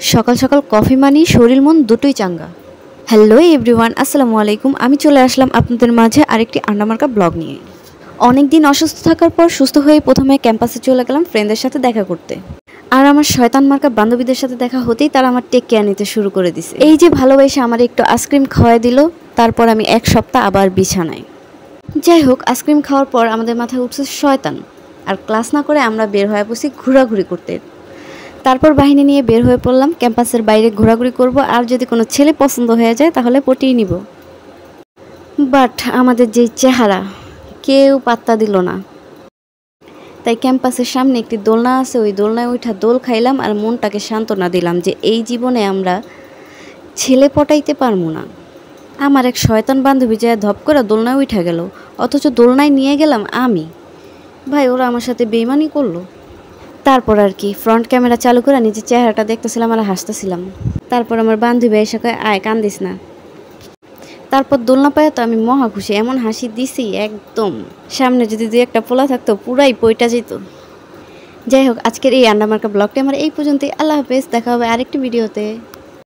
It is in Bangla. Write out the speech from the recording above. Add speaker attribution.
Speaker 1: সকাল সকাল কফি মানি শরীর মন দুটোই চাঙ্গা। হ্যালো এভরিওয়ান, আসসালামু আলাইকুম। আমি চলে আসলাম আপনাদের মাঝে আরেকটি আন্ডামার্কা ব্লগ নিয়ে। অনেক দিন অসুস্থ থাকার পর সুস্থ হয়ে প্রথমে ক্যাম্পাসে চলে গেলাম ফ্রেন্ডদের সাথে দেখা করতে। আর আমার শয়তান মার্কা বান্ধবীদের সাথে দেখা হতেই তারা আমার টেক কেয়ার নিতে শুরু করে দিছে। এই যে ভালোবেসে আমার একটু আইসক্রিম খাওয়াই দিল, তারপর আমি এক সপ্তাহ আবার বিছানায়। যাই হোক, আইসক্রিম খাওয়ার পর আমাদের মাথায় উঠছে শয়তান, আর ক্লাস না করে আমরা বের হয়ে বসি ঘোরাঘুরি করতে। তারপর বাহিনী নিয়ে বের হয়ে পড়লাম, ক্যাম্পাসের বাইরে ঘোরাঘুরি করব, আর যদি কোনো ছেলে পছন্দ হয়ে যায় তাহলে পটিয়ে নিব। বাট আমাদের যেই চেহারা, কেউ পাত্তা দিল না। তাই ক্যাম্পাসের সামনে একটি দোলনা আছে, ওই দোলনায় উঠা দোল খাইলাম আর মনটাকে সান্ত্বনা দিলাম যে এই জীবনে আমরা ছেলে পটাইতে পারবো না। আমার এক শয়তান বান্ধবী যায় ধপ করে দোলনায় উঠা গেল, অথচ দোলনায় নিয়ে গেলাম আমি। ভাই, ওরা আমার সাথে বেইমানি করলো। তারপর আর কি ফ্রন্ট ক্যামেরা চালু করে নিজের চেহারাটা দেখতেছিলাম আর হাসতেছিলাম। তারপর আমার বান্ধবী এসে কয়, আয় কান্দিস না। তারপর দোলনা পায় তো আমি মহা খুশি, এমন হাসি দিছি একদম সামনে যদি দুই একটা পোলা থাকতো পুরাই পইটা যেত। যাই হোক, আজকের এই আন্ডামার্কা ব্লগটি আমার এই পর্যন্তই। আল্লাহ হাফেজ, দেখা হবে আরেকটি ভিডিওতে।